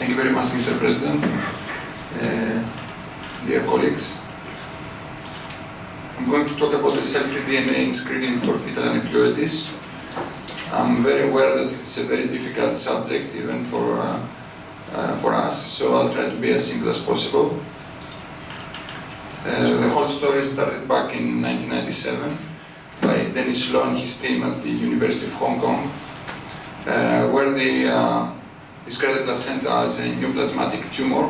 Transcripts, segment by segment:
Thank you very much, Mr. President. Dear colleagues, I'm going to talk about the cell-free DNA in screening for fetal aneuploidies. I'm very aware that it's a very difficult subject even for us, so I'll try to be as simple as possible. The whole story started back in 1997 by Dennis Law and his team at the University of Hong Kong, where they described the placenta as a neoplasmatic tumor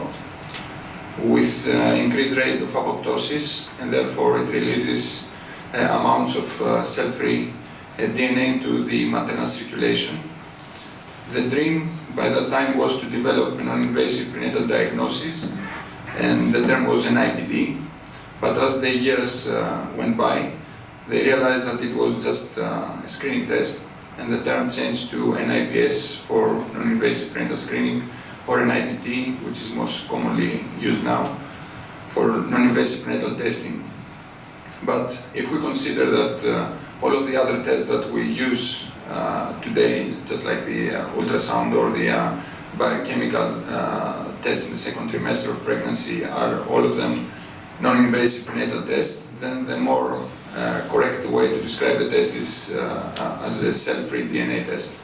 with increased rate of apoptosis, and therefore it releases amounts of cell-free DNA into the maternal circulation. The dream by that time was to develop a non-invasive prenatal diagnosis, and the term was NIPT. But as the years went by, they realized that it was just a screening test, and the term changed to NIPS for non-invasive prenatal screening, or NIPT, which is most commonly used now for non-invasive prenatal testing. But if we consider that all of the other tests that we use today, just like the ultrasound or the biochemical test in the second trimester of pregnancy, are all of them non-invasive prenatal tests, then the more correct way to describe the test is as a cell-free DNA test.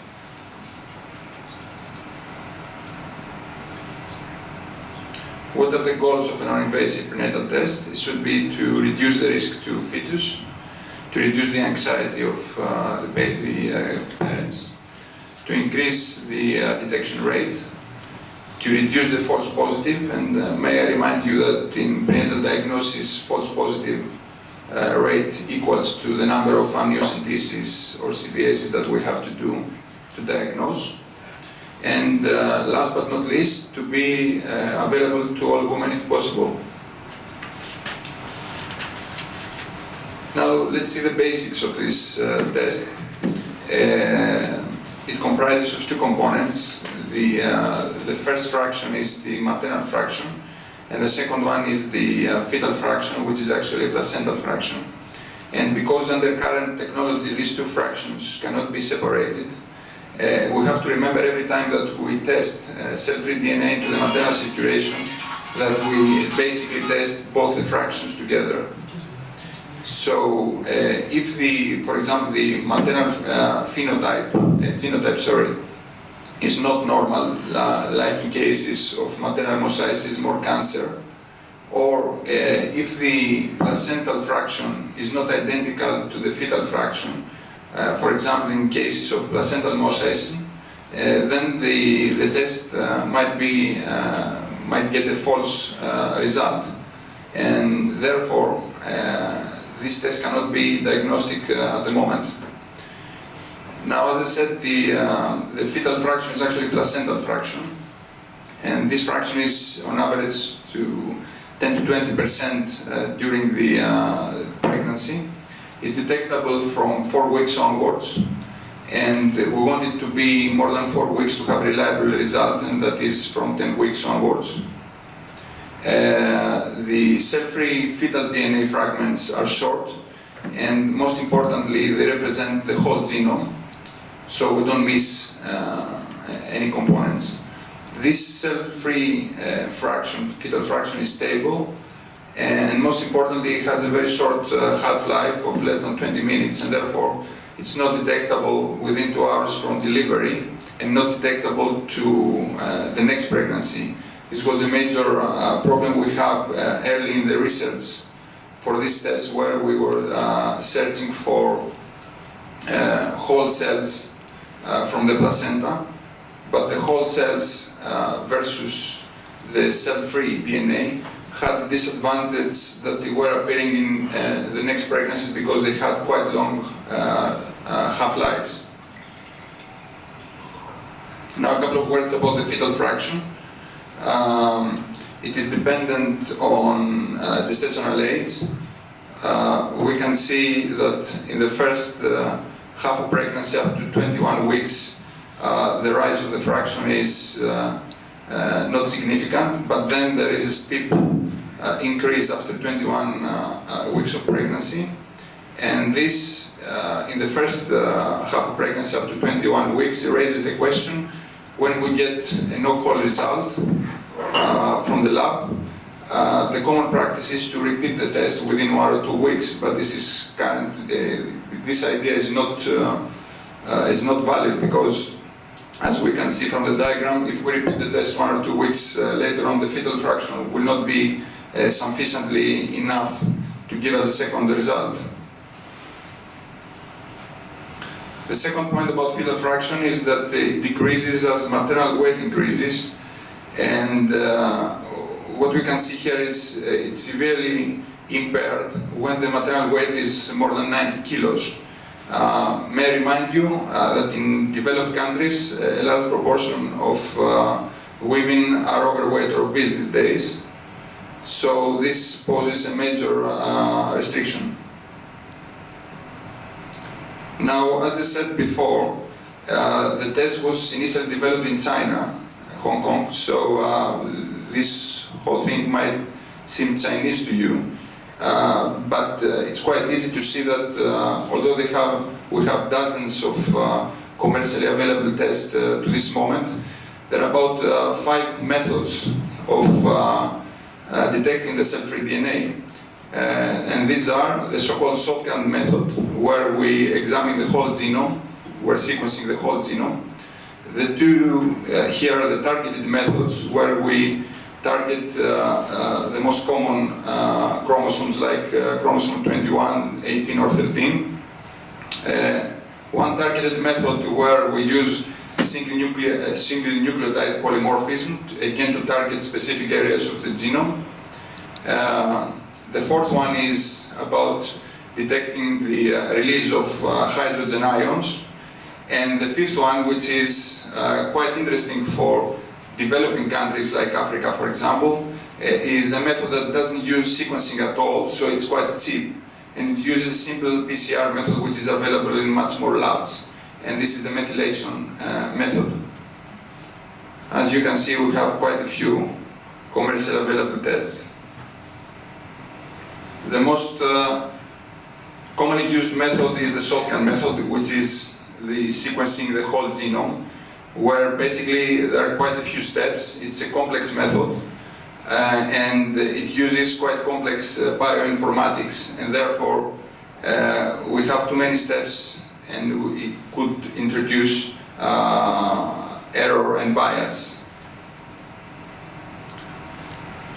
What are the goals of a non-invasive prenatal test? It should be to reduce the risk to fetus, to reduce the anxiety of the parents, to increase the detection rate, to reduce the false positive, and may I remind you that in prenatal diagnosis, false positive rate equals to the number of amniocentesis or CVSs that we have to do to diagnose. And last but not least, to be available to all women if possible. Now let's see the basics of this test. It comprises of two components. The first fraction is the maternal fraction, and the second one is the fetal fraction, which is actually a placental fraction. And because under current technology these two fractions cannot be separated, we have to remember every time that we test cell-free DNA into the maternal circulation that we basically test both the fractions together. So if for example, the maternal genotype, is not normal, like in cases of maternal mosaicism or cancer, or if the placental fraction is not identical to the fetal fraction, for example, in cases of placental mosaicism, then the test might get a false result, and therefore this test cannot be diagnostic at the moment. Now, as I said, the fetal fraction is actually placental fraction, and this fraction is on average to 10 to 20% during the pregnancy. It's detectable from 4 weeks onwards, and we want it to be more than 4 weeks to have a reliable result, and that is from 10 weeks onwards. The cell-free fetal DNA fragments are short, and most importantly, they represent the whole genome, so we don't miss any components. This cell-free fetal fraction is stable, and most importantly, it has a very short half-life of less than 20 minutes, and therefore it's not detectable within 2 hours from delivery, and not detectable to the next pregnancy. This was a major problem we have early in the research for this test, where we were searching for whole cells from the placenta, but the whole cells versus the cell-free DNA had the disadvantage that they were appearing in the next pregnancy because they had quite long half-lives. Now a couple of words about the fetal fraction. It is dependent on gestational age. We can see that in the first half of pregnancy up to 21 weeks, the rise of the fraction is not significant, but then there is a steep increase after 21 weeks of pregnancy, and this in the first half of pregnancy up to 21 weeks raises the question when we get a no-call result from the lab, the common practice is to repeat the test within 1 or 2 weeks, but this idea is not valid, because as we can see from the diagram, if we repeat the test 1 or 2 weeks later on, the fetal fraction will not be sufficiently enough to give us a second result. The second point about fetal fraction is that it decreases as maternal weight increases, and what we can see here is it's severely impaired when the maternal weight is more than 90 kilos. May I remind you that in developed countries, a large proportion of women are overweight or obese these days, so this poses a major restriction. Now, as I said before, the test was initially developed in China, Hong Kong, so this whole thing might seem Chinese to you, but it's quite easy to see that although we have dozens of commercially available tests to this moment, there are about 5 methods of detecting the cell-free DNA. And these are the so-called shotgun method, where we examine the whole genome, we're sequencing the whole genome. The two here are the targeted methods, where we target the most common chromosomes, like chromosome 21, 18 or 13. One targeted method where we use single nucleotide polymorphism, again to target specific areas of the genome. The fourth one is about detecting the release of hydrogen ions. And the fifth one, which is quite interesting for developing countries like Africa, for example, is a method that doesn't use sequencing at all, so it's quite cheap. And it uses a simple PCR method, which is available in much more labs. And this is the methylation method. As you can see, we have quite a few commercially available tests. The most commonly used method is the shotgun method, which is the sequencing the whole genome, where basically there are quite a few steps. It's a complex method, and it uses quite complex bioinformatics, and therefore we have too many steps, and it could introduce error and bias.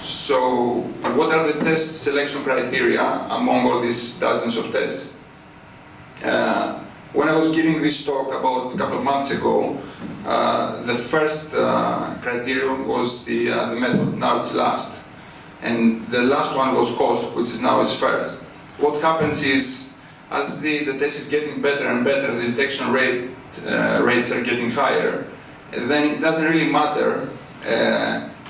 So, what are the test selection criteria among all these dozens of tests? When I was giving this talk about a couple of months ago, the first criterion was the method, now it's last. And the last one was cost, which is now is first. What happens is, as the test is getting better and better, the detection rates are getting higher, then it doesn't really matter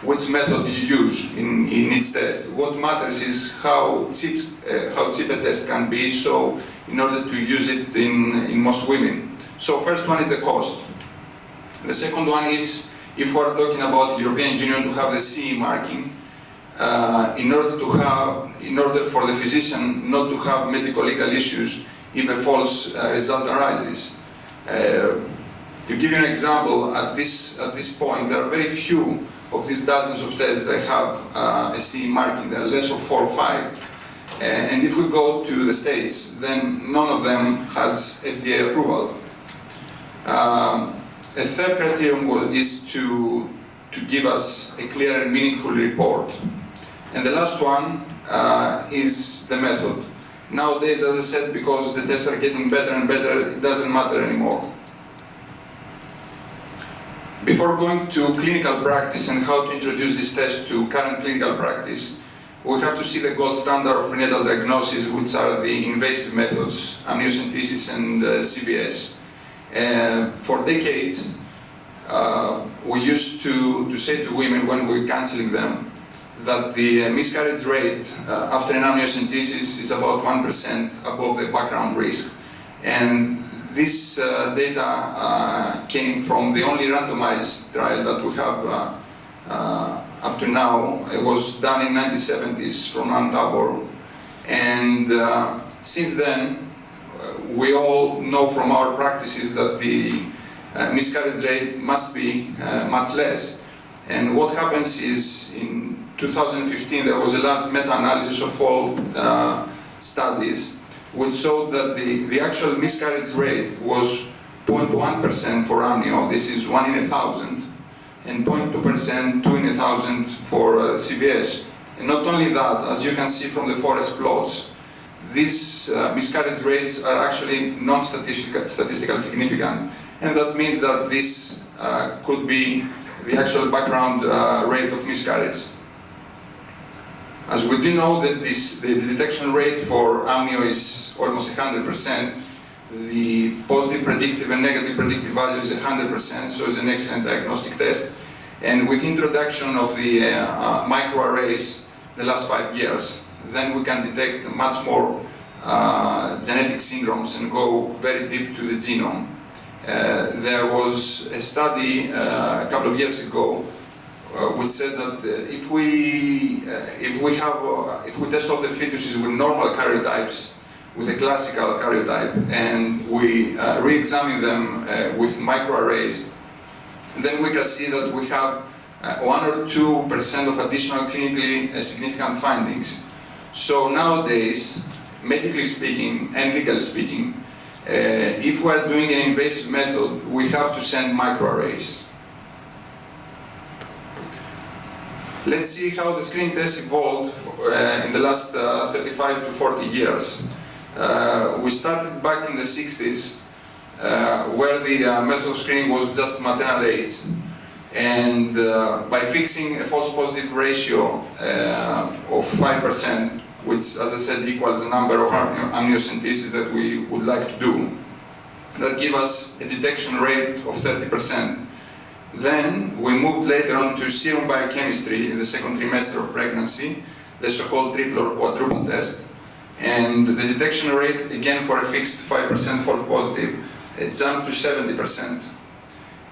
which method you use in each test. What matters is how cheap a test can be, so in order to use it in most women. So first one is the cost. The second one is, if we are talking about the European Union to have the CE marking, in order for the physician not to have medical legal issues if a false result arises. To give you an example, at this point, there are very few of these dozens of tests that have a CE marking. There are less of 4 or 5. And if we go to the States, then none of them has FDA approval. A third criterion is to give us a clear and meaningful report. And the last one is the method. Nowadays, as I said, because the tests are getting better and better, it doesn't matter anymore. Before going to clinical practice and how to introduce this test to current clinical practice, we have to see the gold standard of prenatal diagnosis, which are the invasive methods, amniocentesis and CVS. For decades, we used to say to women when we were counseling them that the miscarriage rate after an amniocentesis is about 1% above the background risk. And this data came from the only randomized trial that we have up to now. It was done in 1970s from Ann Tabor. And since then, we all know from our practices that the miscarriage rate must be much less. And what happens is, in 2015 there was a large meta-analysis of all studies which showed that the actual miscarriage rate was 0.1% for amnio, this is 1 in 1,000, and 0.2%, 2 in 1,000 for CVS. And not only that, as you can see from the forest plots, these miscarriage rates are actually non-statistically significant. And that means that this could be the actual background rate of miscarriage. As we do know that the detection rate for amnio is almost 100%, the positive predictive and negative predictive value is 100%, so it's an excellent diagnostic test. And with introduction of the microarrays the last 5 years, then we can detect much more genetic syndromes and go very deep to the genome. There was a study a couple of years ago which said that if we test all the fetuses with normal karyotypes, with a classical karyotype, and we re-examine them with microarrays, then we can see that we have 1 or 2% of additional clinically significant findings. So nowadays, medically speaking and legally speaking, if we are doing an invasive method, we have to send microarrays. Let's see how the screening test evolved in the last 35 to 40 years. We started back in the 60s, where the method of screening was just maternal age. And by fixing a false positive ratio of 5%, which, as I said, equals the number of amniocentesis that we would like to do, that gives us a detection rate of 30%. Then we moved later on to serum biochemistry in the second trimester of pregnancy, the so-called triple or quadruple test. And the detection rate, again for a fixed 5% false positive, jumped to 70%.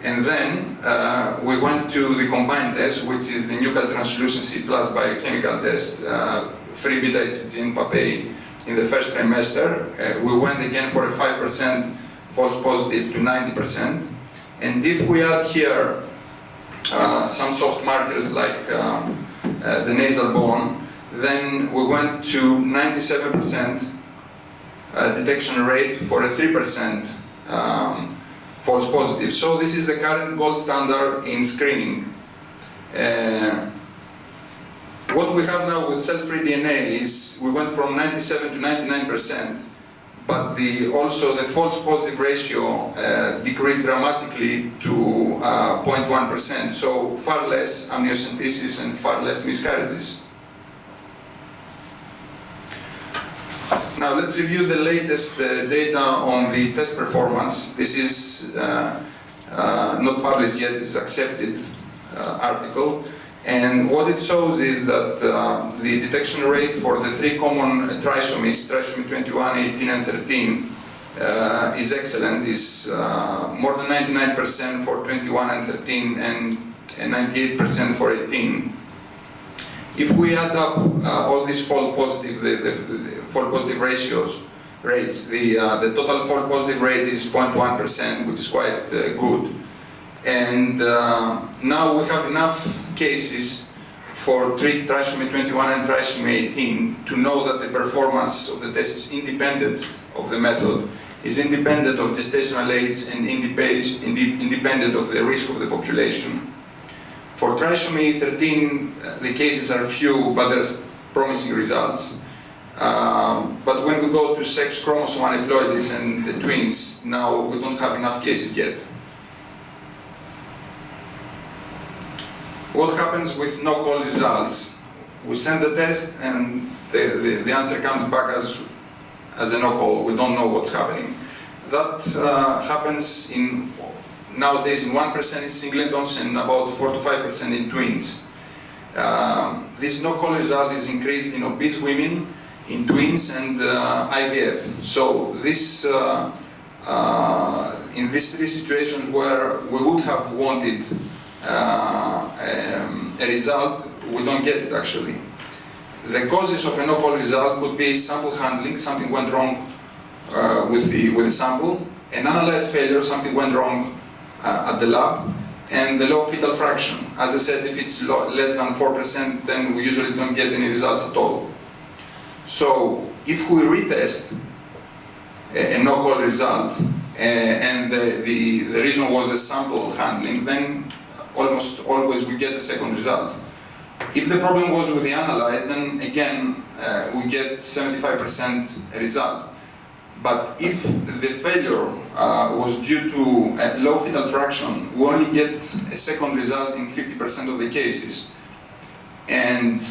And then we went to the combined test, which is the nuchal translucency plus biochemical test, free beta-hydrogen papain in the first trimester. We went again for a 5% false positive to 90%. And if we add here some soft markers like the nasal bone, then we went to 97% detection rate for a 3% false positive. So this is the current gold standard in screening. What we have now with cell-free DNA is we went from 97 to 99%, but also the false positive ratio decreased dramatically to 0.1%, so far less amniocentesis and far less miscarriages. Now let's review the latest data on the test performance. This is not published yet, it's accepted article. And what it shows is that the detection rate for the 3 common trisomies, trisomy 21, 18, and 13, is excellent. It's more than 99% for 21 and 13 and 98% for 18. If we add up all these false positive, the false positive rates, the total false positive rate is 0.1%, which is quite good. And now we have enough cases for trisomy 21 and trisomy 18 to know that the performance of the test is independent of the method, is independent of gestational age, and independent of the risk of the population. For trisomy 13, the cases are few, but there's promising results. But when we go to sex chromosome aneuploidies and the twins, now we don't have enough cases yet. What happens with no-call results? We send the test and the answer comes back as a no-call. We don't know what's happening. That happens nowadays in 1% in singletons and about 4 to 5% in twins. This no-call result is increased in obese women, in twins, and IVF. So this, in these 3 situations where we would have wanted a result, we don't get it actually. The causes of a no-call result could be sample handling, something went wrong with the sample, an analyte failure, something went wrong at the lab, and the low fetal fraction. As I said, if it's less than 4%, then we usually don't get any results at all. So if we retest a no-call result, and the reason was a sample handling, then almost always we get a second result. If the problem was with the analytes, then again we get 75% result. But if the failure was due to a low fetal fraction, we only get a second result in 50% of the cases. And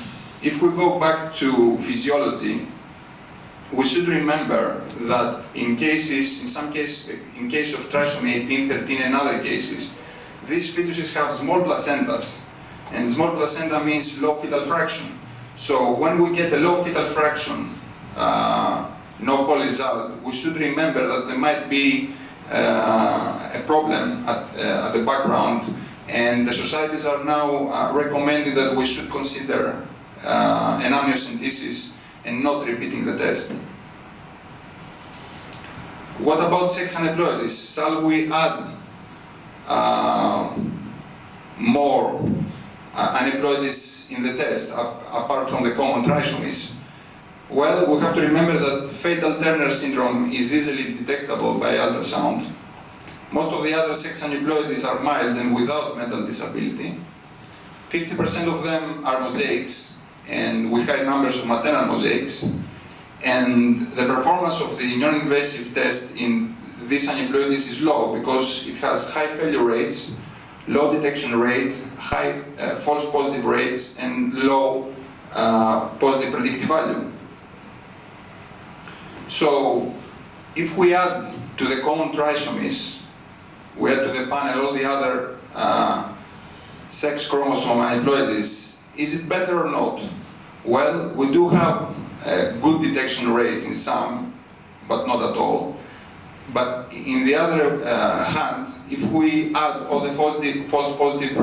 if we go back to physiology, we should remember that in case of trisomy 18, 13 and other cases, these fetuses have small placentas, and small placenta means low fetal fraction. So when we get a low fetal fraction no-call result, we should remember that there might be a problem at the background, and the societies are now recommending that we should consider an amniocentesis and not repeating the test. What about sex aneuploidies? Shall we add more aneuploidies in the test apart from the common trisomies? Well, we have to remember that fatal Turner syndrome is easily detectable by ultrasound. Most of the other sex aneuploidies are mild and without mental disability. 50% of them are mosaics, and with high numbers of maternal mosaics. And the performance of the non-invasive test in these aneuploidies is low because it has high failure rates, low detection rate, high false positive rates, and low positive predictive value. So if we add to the common trisomies, we add to the panel all the other sex chromosome aneuploidies, is it better or not? Well, we do have good detection rates in some, but not at all. But in the other hand, if we add all the false positive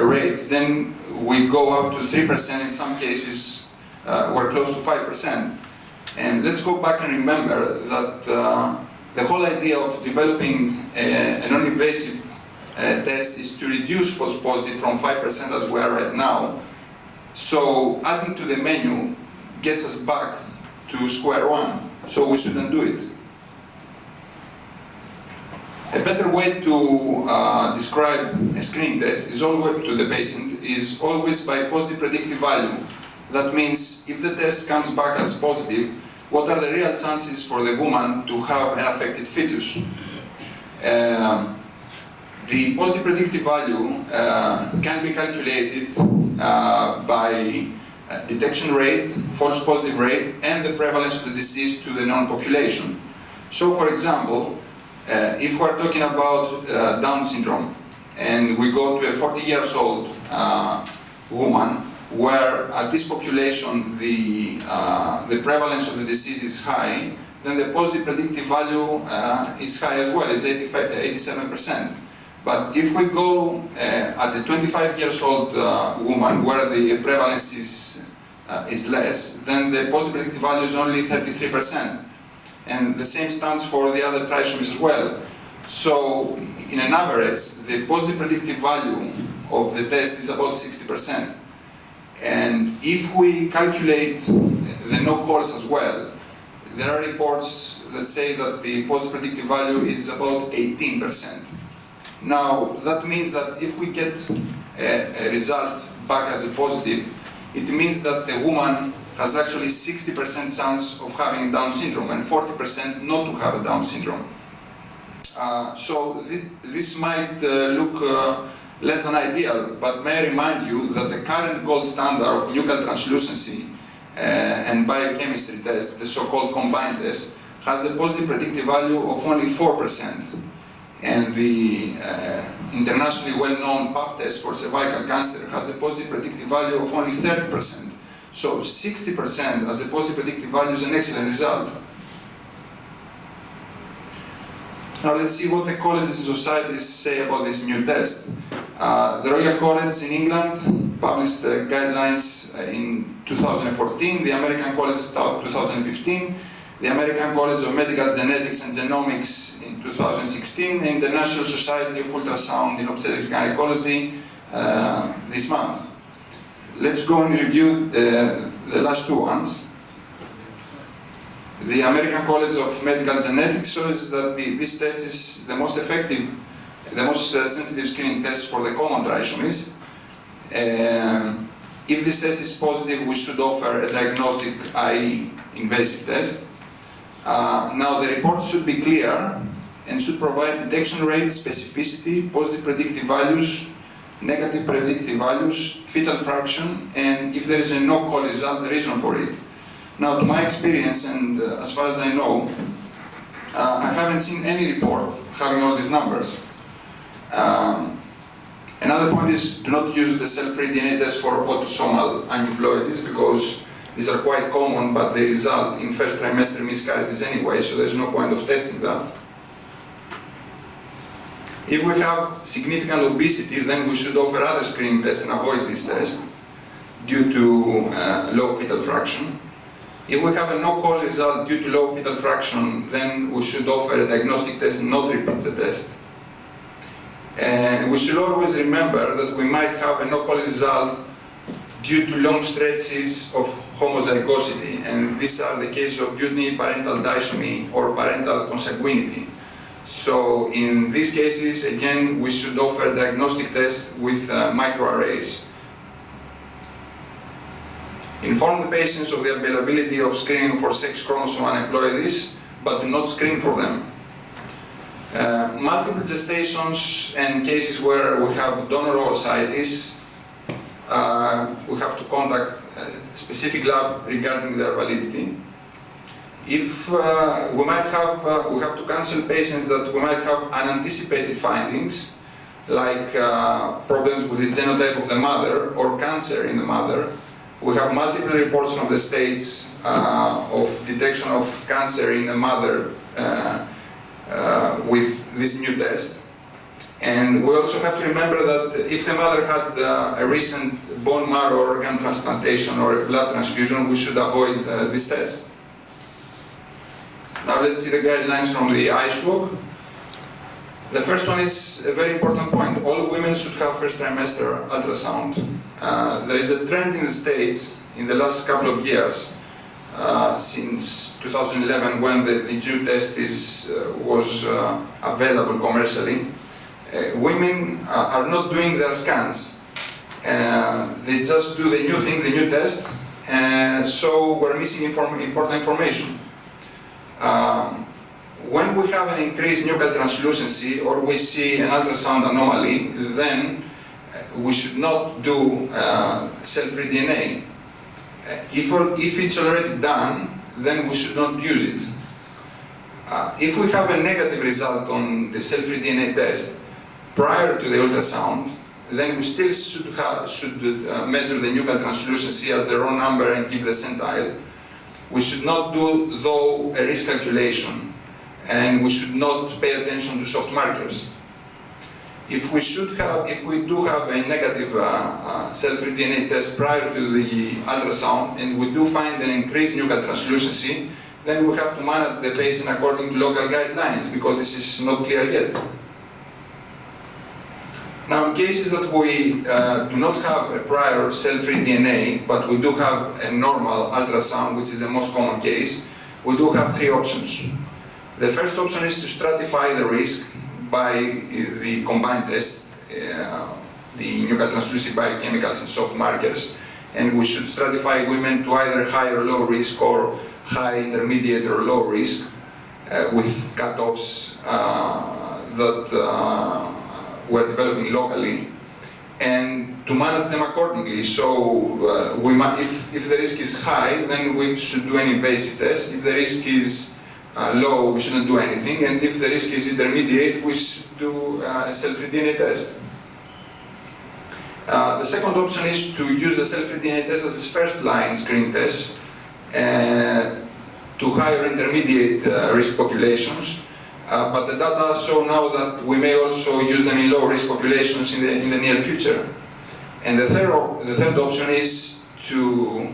rates, then we go up to 3%, in some cases we're close to 5%. And let's go back and remember that the whole idea of developing a non-invasive test is to reduce false positive from 5% as we are right now. So adding to the menu gets us back to square one, so we shouldn't do it. A better way to describe a screening test is always to the patient is always by positive predictive value. That means if the test comes back as positive, what are the real chances for the woman to have an affected fetus? The positive predictive value can be calculated by detection rate, false positive rate, and the prevalence of the disease to the known population. So, for example, if we're talking about Down syndrome, and we go to a 40-year-old woman, where at this population the prevalence of the disease is high, then the positive predictive value is high as well, is 87%. But if we go at a 25-year-old woman where the prevalence is less, then the positive predictive value is only 33%. And the same stands for the other trisomies as well. So in an average, the positive predictive value of the test is about 60%. And if we calculate the no-calls as well, there are reports that say that the positive predictive value is about 18%. Now, that means that if we get a result back as a positive, it means that the woman has actually 60% chance of having Down syndrome and 40% not to have a Down syndrome. So this might look less than ideal, but may I remind you that the current gold standard of nuchal translucency and biochemistry test, the so-called combined test, has a positive predictive value of only 4%. And the internationally well-known pap test for cervical cancer has a positive predictive value of only 30%. So 60% as a positive predictive value is an excellent result. Now let's see what the colleges and societies say about this new test. The Royal College in England published guidelines in 2014, the American College started 2015, the American College of Medical Genetics and Genomics in 2016, and the National Society of Ultrasound in Obstetrics and Gynecology this month. Let's go and review the last two ones. The American College of Medical Genetics shows that this test is the most effective, the most sensitive screening test for the common trisomies. If this test is positive, we should offer a diagnostic, i.e. invasive test. Now the report should be clear and should provide detection rates, specificity, positive predictive values, negative predictive values, fetal fraction, and if there is a no-call result, the reason for it. Now, to my experience, and as far as I know, I haven't seen any report having all these numbers. Another point is, do not use the cell-free DNA test for autosomal aneuploidies, because these are quite common, but they result in first trimester miscarriages anyway, so there's no point of testing that. If we have significant obesity, then we should offer other screening tests and avoid this test due to low fetal fraction. If we have a no-call result due to low fetal fraction, then we should offer a diagnostic test and not repeat the test. And we should always remember that we might have a no-call result due to long stretches of homozygosity, and these are the cases of uniparental disomy or parental consanguinity. So in these cases, again, we should offer a diagnostic test with microarrays. Inform the patients of the availability of screening for sex chromosome aneuploidies, but do not screen for them. Multiple gestations and cases where we have donor oocytes, we have to contact a specific lab regarding their validity. If we have to cancel patients that we might have unanticipated findings, like problems with the genotype of the mother or cancer in the mother. We have multiple reports from the States of detection of cancer in the mother with this new test. And we also have to remember that if the mother had a recent bone marrow organ transplantation or a blood transfusion, we should avoid this test. Now let's see the guidelines from the ISWOG. The first one is a very important point. All women should have first trimester ultrasound. There is a trend in the States in the last couple of years, since 2011 when the June test was available commercially. Women are not doing their scans. They just do the new thing, the new test, so we're missing important information. When we have an increased nuchal translucency or we see an ultrasound anomaly, then we should not do cell-free DNA. If it's already done, then we should not use it. If we have a negative result on the cell-free DNA test prior to the ultrasound, then we still should measure the nuchal translucency as the raw number and give the centile. We should not do, though, a risk calculation, and we should not pay attention to soft markers. If we do have a negative cell-free DNA test prior to the ultrasound, and we do find an increased nuchal translucency, then we have to manage the patient according to local guidelines, because this is not clear yet. Now, in cases that we do not have a prior cell-free DNA, but we do have a normal ultrasound, which is the most common case, we do have three options. The first option is to stratify the risk by the combined test, the nuchal translucency biochemicals and soft markers, and we should stratify women to either high or low risk or high, intermediate or low risk with cutoffs that we're developing locally, and to manage them accordingly. So if the risk is high, then we should do an invasive test. If the risk is low, we shouldn't do anything, and if the risk is intermediate, we should do a cell-free DNA test. The second option is to use the cell-free DNA test as a first-line screening test to high or intermediate risk populations. But the data show now that we may also use them in low-risk populations in the near future. And the third option is to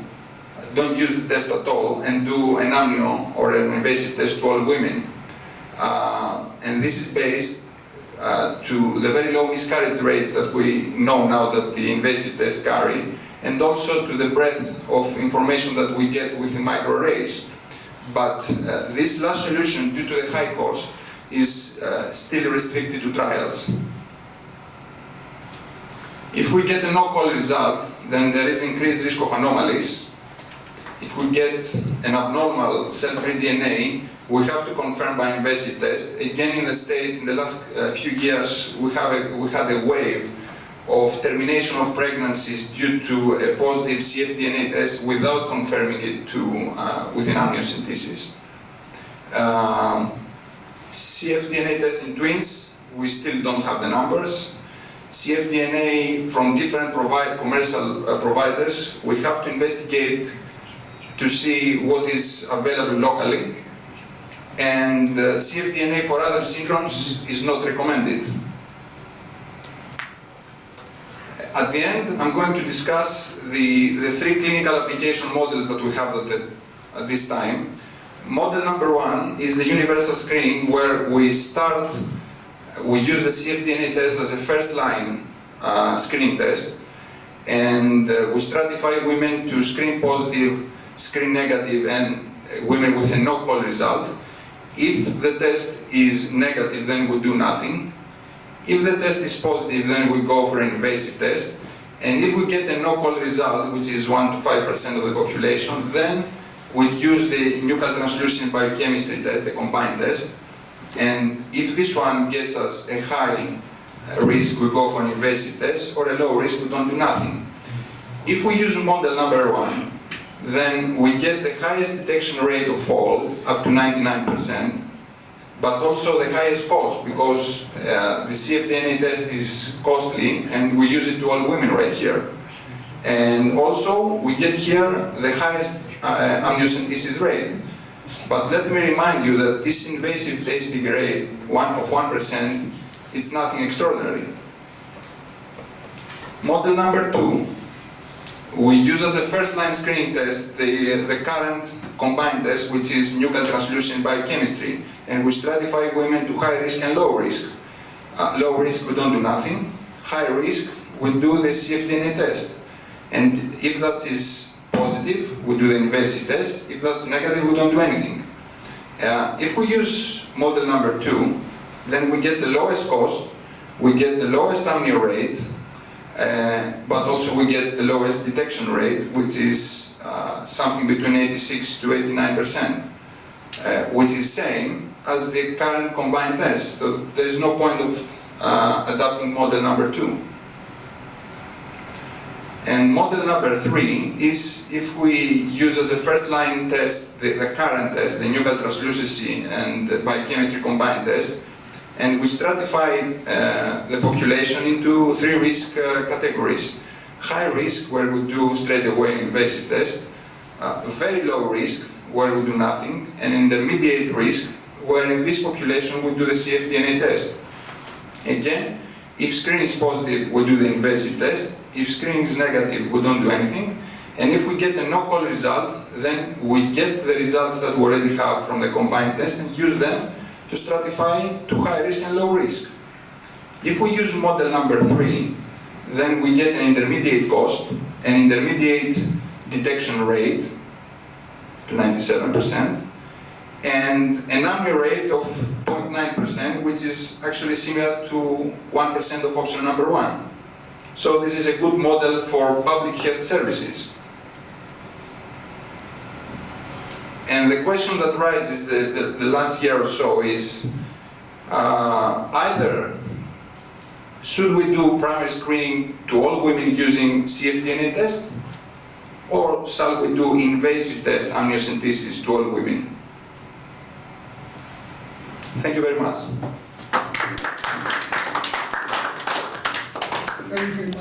don't use the test at all and do an amnio or an invasive test to all women. And this is based to the very low miscarriage rates that we know now that the invasive tests carry, and also to the breadth of information that we get with the microarrays. But this last solution, due to the high cost, is still restricted to trials. If we get a no-call result, then there is increased risk of anomalies. If we get an abnormal cell-free DNA, we have to confirm by invasive test. Again, in the States, in the last few years, we had a wave of termination of pregnancies due to a positive cfDNA test without confirming it with an amniocentesis. cfDNA test in twins, we still don't have the numbers. cfDNA from different commercial providers, we have to investigate to see what is available locally. And cfDNA for other syndromes is not recommended. At the end, I'm going to discuss the three clinical application models that we have at this time. Model number one is the universal screening, where we use the cfDNA test as a first-line screening test, and we stratify women to screen positive, screen negative, and women with a no-call result. If the test is negative, then we do nothing. If the test is positive, then we go for an invasive test. And if we get a no-call result, which is 1 to 5% of the population, then we use the nuchal translucent biochemistry test, the combined test. And if this one gets us a high risk, we go for an invasive test, or a low risk, we don't do nothing. If we use model number one, then we get the highest detection rate of all, up to 99%, but also the highest cost, because the cfDNA test is costly, and we use it to all women right here. And also, we get here the highest amniocentesis rate. But let me remind you that this invasive testing rate of 1%, it's nothing extraordinary. Model number two, we use as a first-line screening test the current combined test, which is nuchal translucent biochemistry, and we stratify women to high risk and low risk. Low risk, we don't do nothing. High risk, we do the cfDNA test. And if that is positive, we do the invasive test. If that's negative, we don't do anything. If we use model number two, then we get the lowest cost, we get the lowest amnio rate, but also we get the lowest detection rate, which is something between 86 to 89%, which is same as the current combined test. So there is no point of adapting model number two. And model number three is if we use as a first-line test the current test, the nuchal translucency and the biochemistry combined test, and we stratify the population into three risk categories. High risk, where we do straight away an invasive test. Very low risk, where we do nothing. And intermediate risk, where in this population we do the cfDNA test. Again, if screening is positive, we do the invasive test. If screening is negative, we don't do anything. And if we get a no-call result, then we get the results that we already have from the combined test and use them to stratify to high risk and low risk. If we use model number three, then we get an intermediate cost, an intermediate detection rate to 97%, and an amnio rate of 0.9%, which is actually similar to 1% of option number one. So this is a good model for public health services. And the question that rises the last year or so is either should we do primary screening to all women using cfDNA test, or shall we do invasive test amniocentesis to all women? Thank you very much. Thank you.